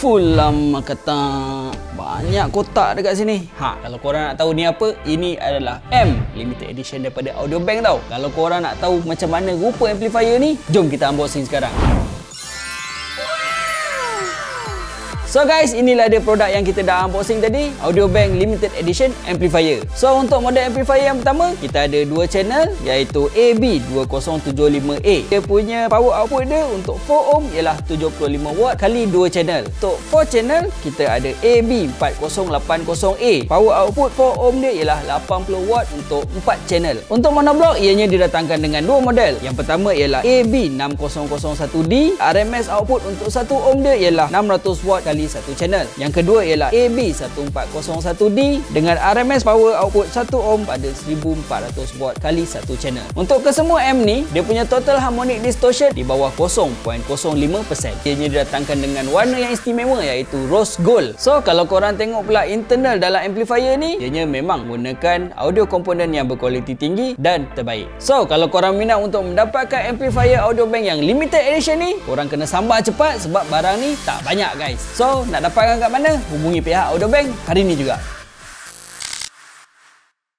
Full lama kata. Banyak kotak dekat sini. Kalau korang nak tahu ni apa, ini adalah M limited edition daripada Audiobank tau. Kalau korang nak tahu macam mana rupa amplifier ni, jom kita unboxing sekarang. So guys, inilah dia produk yang kita dah unboxing tadi, Audiobank Limited Edition Amplifier. So untuk model amplifier yang pertama, kita ada dua channel iaitu AB2075A. Dia punya power output dia untuk 4 ohm ialah 75 watt kali 2 channel. Untuk 4 channel, kita ada AB4080A. Power output 4 ohm dia ialah 80 watt untuk 4 channel. Untuk monoblock, ianya didatangkan dengan dua model. Yang pertama ialah AB6001D. RMS output untuk 1 ohm dia ialah 600 watt kali 1 channel. Yang kedua ialah AB1401D dengan RMS power output 1 ohm pada 1400 watt kali 1 channel. Untuk kesemua M ni, dia punya total harmonic distortion di bawah 0.05%. Ianya didatangkan dengan warna yang istimewa iaitu rose gold. So kalau korang tengok pula internal dalam amplifier ni, ianya memang menggunakan audio komponen yang berkualiti tinggi dan terbaik. So kalau korang minat untuk mendapatkan amplifier Audiobank yang limited edition ni, korang kena sambar cepat sebab barang ni tak banyak guys. So nak dapatkan kat mana? Hubungi pihak Audiobank hari ni juga.